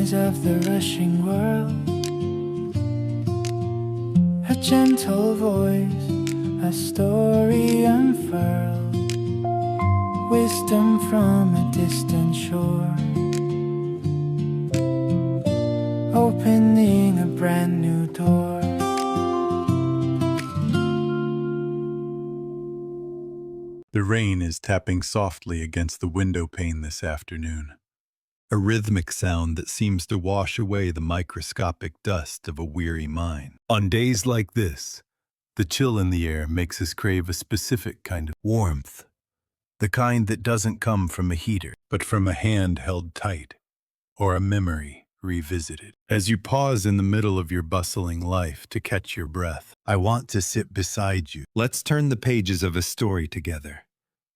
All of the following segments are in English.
noise of the rushing world, a gentle voice, a story unfurled, wisdom from a distant shore, opening a brand new door. The rain is tapping softly against the window pane this afternoon, a rhythmic sound that seems to wash away the microscopic dust of a weary mind. On days like this, the chill in the air makes us crave a specific kind of warmth, the kind that doesn't come from a heater, but from a hand held tight, or a memory revisited. As you pause in the middle of your bustling life to catch your breath, I want to sit beside you. Let's turn the pages of a story together,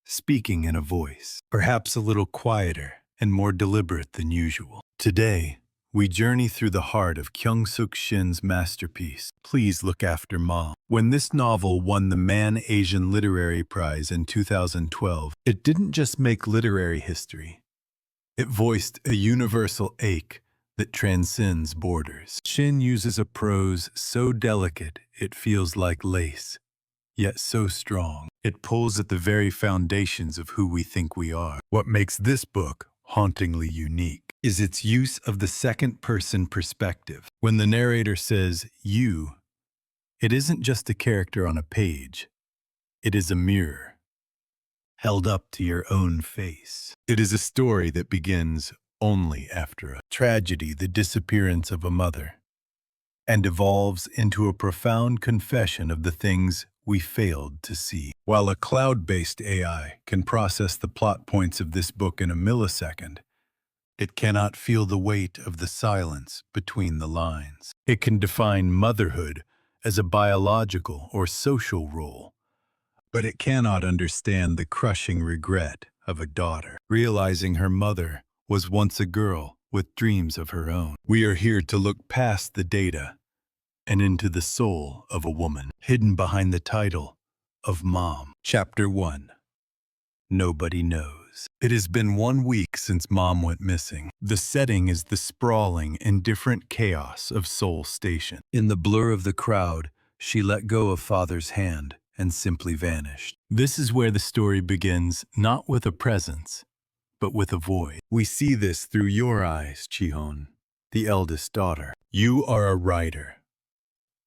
speaking in a voice, perhaps a little quieter and more deliberate than usual. Today, we journey through the heart of Kyung-sook Shin's masterpiece, Please Look After Mom. When this novel won the Man Asian Literary Prize in 2012, it didn't just make literary history. It voiced a universal ache that transcends borders. Shin uses a prose so delicate it feels like lace, yet so strong. It pulls at the very foundations of who we think we are. What makes this book hauntingly unique is its use of the second-person perspective. When the narrator says you, it isn't just a character on a page. It is a mirror held up to your own face. It is a story that begins only after a tragedy, the disappearance of a mother, and evolves into a profound confession of the things we failed to see. While a cloud-based AI can process the plot points of this book in a millisecond, it cannot feel the weight of the silence between the lines. It can define motherhood as a biological or social role, but it cannot understand the crushing regret of a daughter, realizing her mother was once a girl with dreams of her own. We are here to look past the data and into the soul of a woman, hidden behind the title of Mom. Chapter 1. Nobody knows. It has been 1 week since Mom went missing. The setting is the sprawling, indifferent chaos of Seoul Station. In the blur of the crowd, she let go of Father's hand and simply vanished. This is where the story begins, not with a presence, but with a void. We see this through your eyes, Chihon, the eldest daughter. You are a writer,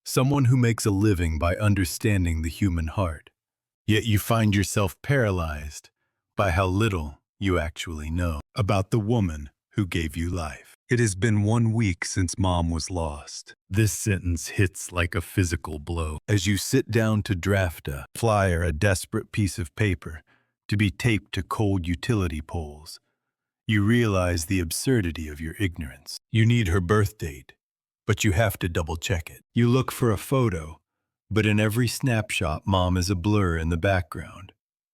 someone who makes a living by understanding the human heart. Yet you find yourself paralyzed by how little you actually know about the woman who gave you life. It has been 1 week since Mom was lost. This sentence hits like a physical blow. As you sit down to draft a flyer, a desperate piece of paper, to be taped to cold utility poles, you realize the absurdity of your ignorance. You need her birth date, but you have to double-check it. You look for a photo, but in every snapshot, Mom is a blur in the background,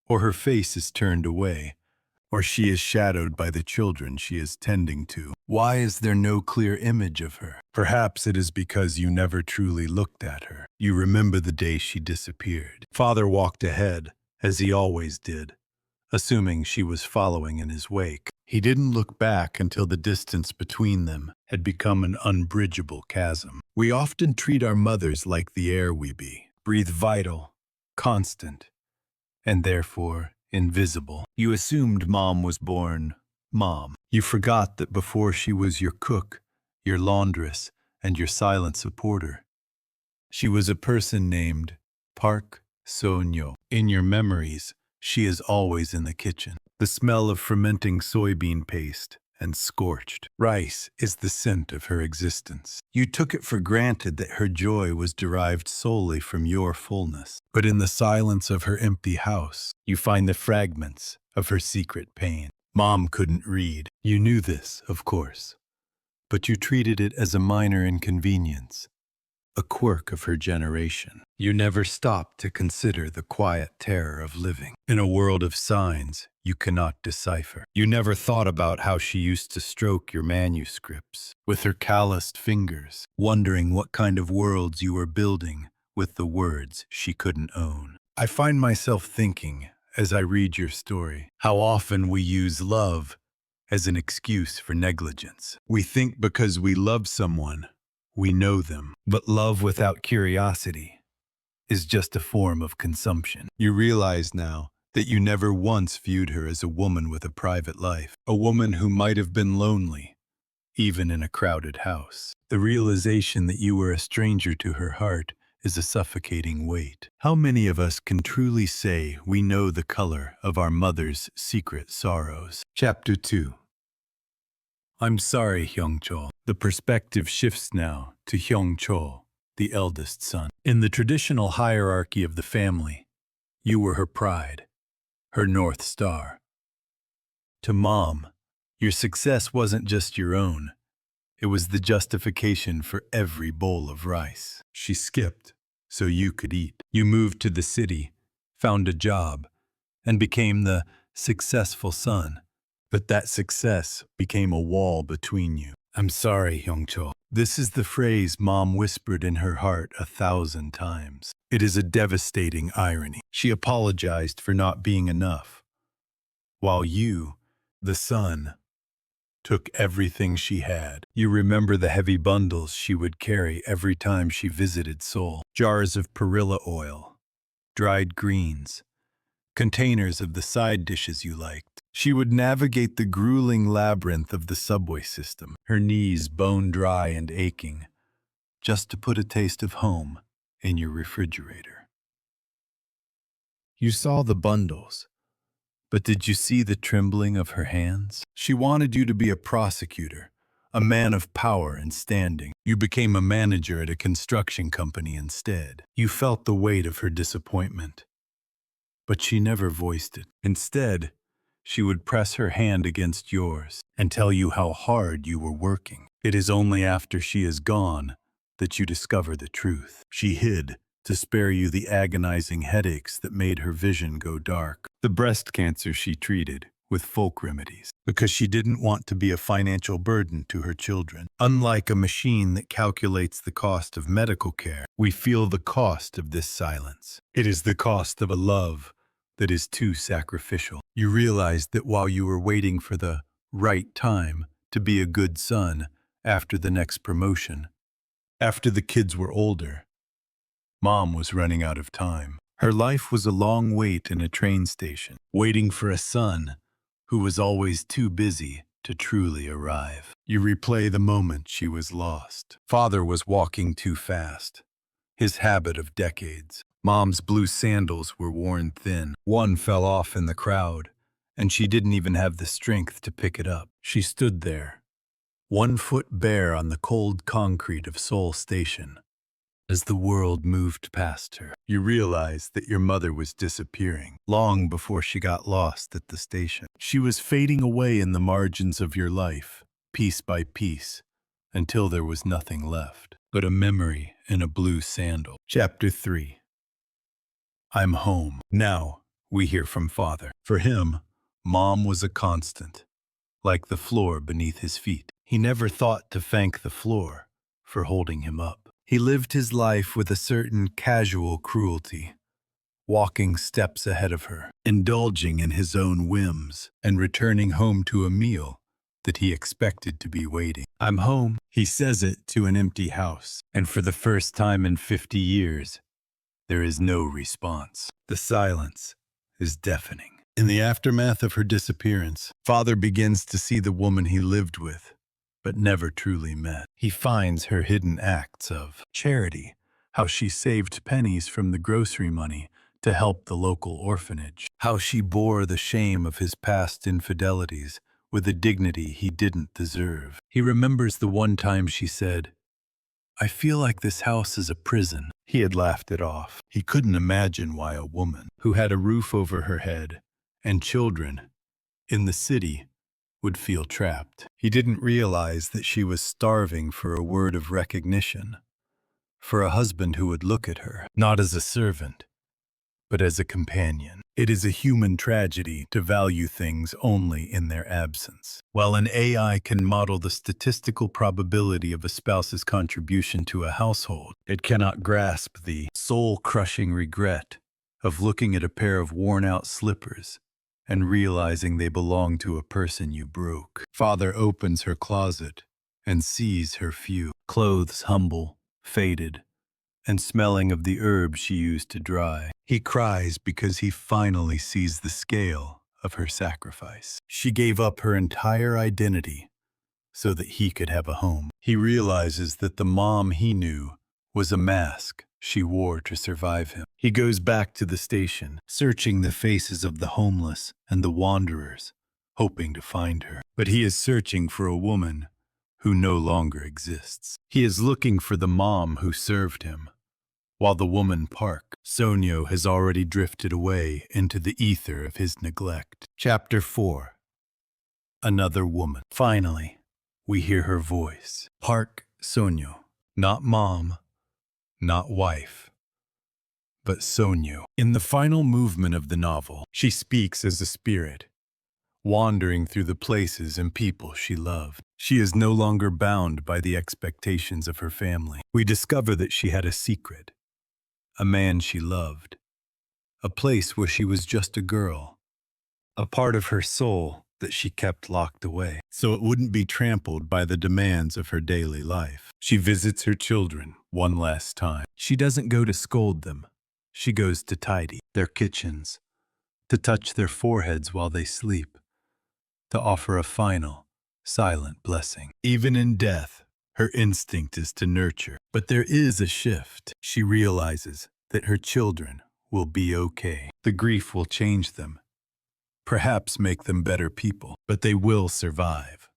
or her face is turned away, or she is shadowed by the children she is tending to. Why is there no clear image of her? Perhaps it is because you never truly looked at her. You remember the day she disappeared. Father walked ahead, as he always did, assuming she was following in his wake. He didn't look back until the distance between them had become an unbridgeable chasm. We often treat our mothers like the air we breathe, vital, constant, and therefore invisible. You assumed Mom was born Mom. You forgot that before she was your cook, your laundress, and your silent supporter, she was a person named Park So-nyo. In your memories, she is always in the kitchen. The smell of fermenting soybean paste and scorched rice is the scent of her existence. You took it for granted that her joy was derived solely from your fullness. But in the silence of her empty house, you find the fragments of her secret pain. Mom couldn't read. You knew this, of course, but you treated it as a minor inconvenience, a quirk of her generation. You never stopped to consider the quiet terror of living in a world of signs you cannot decipher. You never thought about how she used to stroke your manuscripts with her calloused fingers, wondering what kind of worlds you were building with the words she couldn't own. I find myself thinking, as I read your story, how often we use love as an excuse for negligence. We think because we love someone, we know them. But love without curiosity is just a form of consumption. You realize now that you never once viewed her as a woman with a private life, a woman who might have been lonely, even in a crowded house. The realization that you were a stranger to her heart is a suffocating weight. How many of us can truly say we know the color of our mother's secret sorrows? Chapter 2. I'm sorry, Hyung-chol. The perspective shifts now to Hyung-chol, the eldest son. In the traditional hierarchy of the family, you were her pride, her North Star. To Mom, your success wasn't just your own. It was the justification for every bowl of rice. She skipped so you could eat. You moved to the city, found a job, and became the successful son. But that success became a wall between you. I'm sorry, Hyung-chol. This is the phrase Mom whispered in her heart 1,000 times. It is a devastating irony. She apologized for not being enough, while you, the son, took everything she had. You remember the heavy bundles she would carry every time she visited Seoul. Jars of perilla oil, dried greens, containers of the side dishes you liked. She would navigate the grueling labyrinth of the subway system, her knees bone dry and aching, just to put a taste of home in your refrigerator. You saw the bundles, but did you see the trembling of her hands? She wanted you to be a prosecutor, a man of power and standing. You became a manager at a construction company instead. You felt the weight of her disappointment, but she never voiced it. Instead, she would press her hand against yours and tell you how hard you were working. It is only after she is gone that you discover the truth. She hid to spare you the agonizing headaches that made her vision go dark. The breast cancer she treated with folk remedies, because she didn't want to be a financial burden to her children. Unlike a machine that calculates the cost of medical care, we feel the cost of this silence. It is the cost of a love that is too sacrificial. You realized that while you were waiting for the right time to be a good son after the next promotion, after the kids were older, Mom was running out of time. Her life was a long wait in a train station, waiting for a son who was always too busy to truly arrive. You replay the moment she was lost. Father was walking too fast, his habit of decades. Mom's blue sandals were worn thin. One fell off in the crowd, and she didn't even have the strength to pick it up. She stood there, 1 foot bare on the cold concrete of Seoul Station. As the world moved past her, you realized that your mother was disappearing long before she got lost at the station. She was fading away in the margins of your life, piece by piece, until there was nothing left but a memory in a blue sandal. Chapter 3. I'm home. Now we hear from Father. For him, Mom was a constant, like the floor beneath his feet. He never thought to thank the floor for holding him up. He lived his life with a certain casual cruelty, walking steps ahead of her, indulging in his own whims, and returning home to a meal that he expected to be waiting. I'm home. He says it to an empty house, and for the first time in 50 years, there is no response. The silence is deafening. In the aftermath of her disappearance, Father begins to see the woman he lived with, but never truly met. He finds her hidden acts of charity, how she saved pennies from the grocery money to help the local orphanage, how she bore the shame of his past infidelities with a dignity he didn't deserve. He remembers the one time she said, "I feel like this house is a prison." He had laughed it off. He couldn't imagine why a woman who had a roof over her head and children in the city would feel trapped. He didn't realize that she was starving for a word of recognition, for a husband who would look at her, not as a servant, but as a companion. It is a human tragedy to value things only in their absence. While an AI can model the statistical probability of a spouse's contribution to a household, it cannot grasp the soul-crushing regret of looking at a pair of worn-out slippers and realizing they belong to a person you broke. Father opens her closet and sees her few clothes humble, faded, and smelling of the herbs she used to dry. He cries because he finally sees the scale of her sacrifice. She gave up her entire identity so that he could have a home. He realizes that the mom he knew was a mask she wore to survive him. He goes back to the station, searching the faces of the homeless and the wanderers, hoping to find her. But he is searching for a woman who no longer exists. He is looking for the mom who served him, while the woman Park Sonyo has already drifted away into the ether of his neglect. Chapter 4. Another woman. Finally, we hear her voice. Park Sonyo. Not mom, not wife, but Sonyo. In the final movement of the novel, she speaks as a spirit, wandering through the places and people she loved. She is no longer bound by the expectations of her family. We discover that she had a secret, a man she loved, a place where she was just a girl, a part of her soul that she kept locked away, so it wouldn't be trampled by the demands of her daily life. She visits her children one last time. She doesn't go to scold them. She goes to tidy their kitchens, to touch their foreheads while they sleep, to offer a final, silent blessing. Even in death, her instinct is to nurture. But there is a shift. She realizes that her children will be okay. The grief will change them, perhaps make them better people, but they will survive.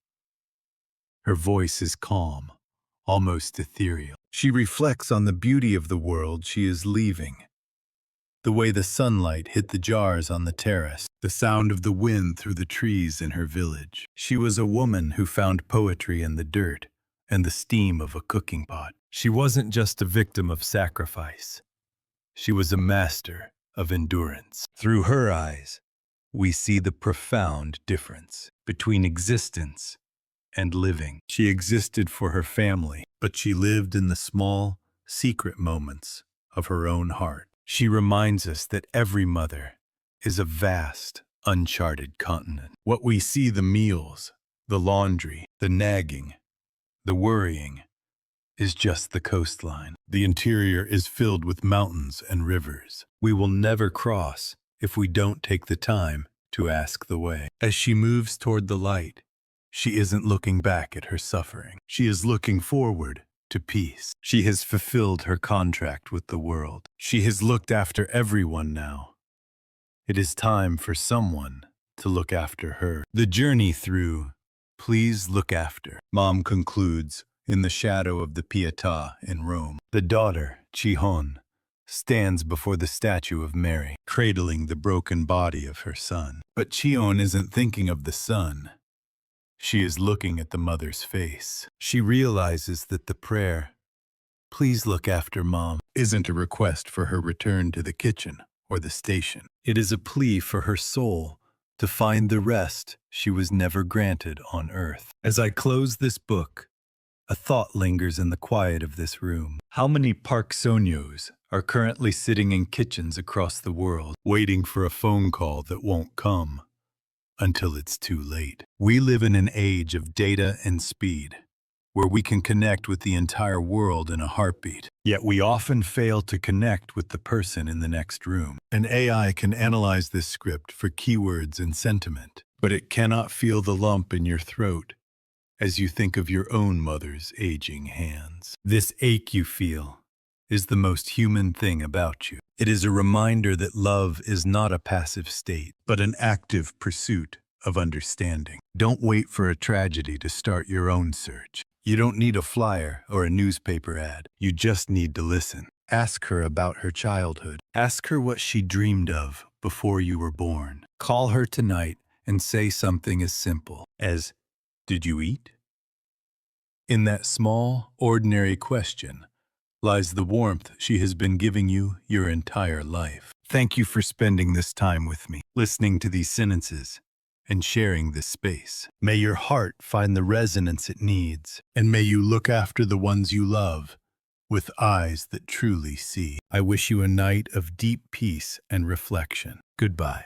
Her voice is calm, almost ethereal. She reflects on the beauty of the world she is leaving. The way the sunlight hit the jars on the terrace, the sound of the wind through the trees in her village. She was a woman who found poetry in the dirt and the steam of a cooking pot. She wasn't just a victim of sacrifice. She was a master of endurance. Through her eyes, we see the profound difference between existence and living. She existed for her family, but she lived in the small, secret moments of her own heart. She reminds us that every mother is a vast, uncharted continent. What we see, the meals, the laundry, the nagging, the worrying, is just the coastline. The interior is filled with mountains and rivers we will never cross if we don't take the time to ask the way. As she moves toward the light, she isn't looking back at her suffering. She is looking forward to peace. She has fulfilled her contract with the world. She has looked after everyone now. It is time for someone to look after her. The journey through Please Look After, Mom concludes in the shadow of the Pietà in Rome. The daughter, Chihon, stands before the statue of Mary, cradling the broken body of her son. But Chihon isn't thinking of the son. She is looking at the mother's face. She realizes that the prayer, "Please look after Mom," isn't a request for her return to the kitchen or the station. It is a plea for her soul to find the rest she was never granted on earth. As I close this book, a thought lingers in the quiet of this room. How many Park Sonyos are currently sitting in kitchens across the world, waiting for a phone call that won't come until it's too late? We live in an age of data and speed, where we can connect with the entire world in a heartbeat. Yet we often fail to connect with the person in the next room. An AI can analyze this script for keywords and sentiment, but it cannot feel the lump in your throat as you think of your own mother's aging hands. This ache you feel is the most human thing about you. It is a reminder that love is not a passive state, but an active pursuit of understanding. Don't wait for a tragedy to start your own search. You don't need a flyer or a newspaper ad. You just need to listen. Ask her about her childhood. Ask her what she dreamed of before you were born. Call her tonight and say something as simple as, "Did you eat?" In that small, ordinary question lies the warmth she has been giving you your entire life. Thank you for spending this time with me, listening to these sentences, and sharing this space. May your heart find the resonance it needs, and may you look after the ones you love with eyes that truly see. I wish you a night of deep peace and reflection. Goodbye.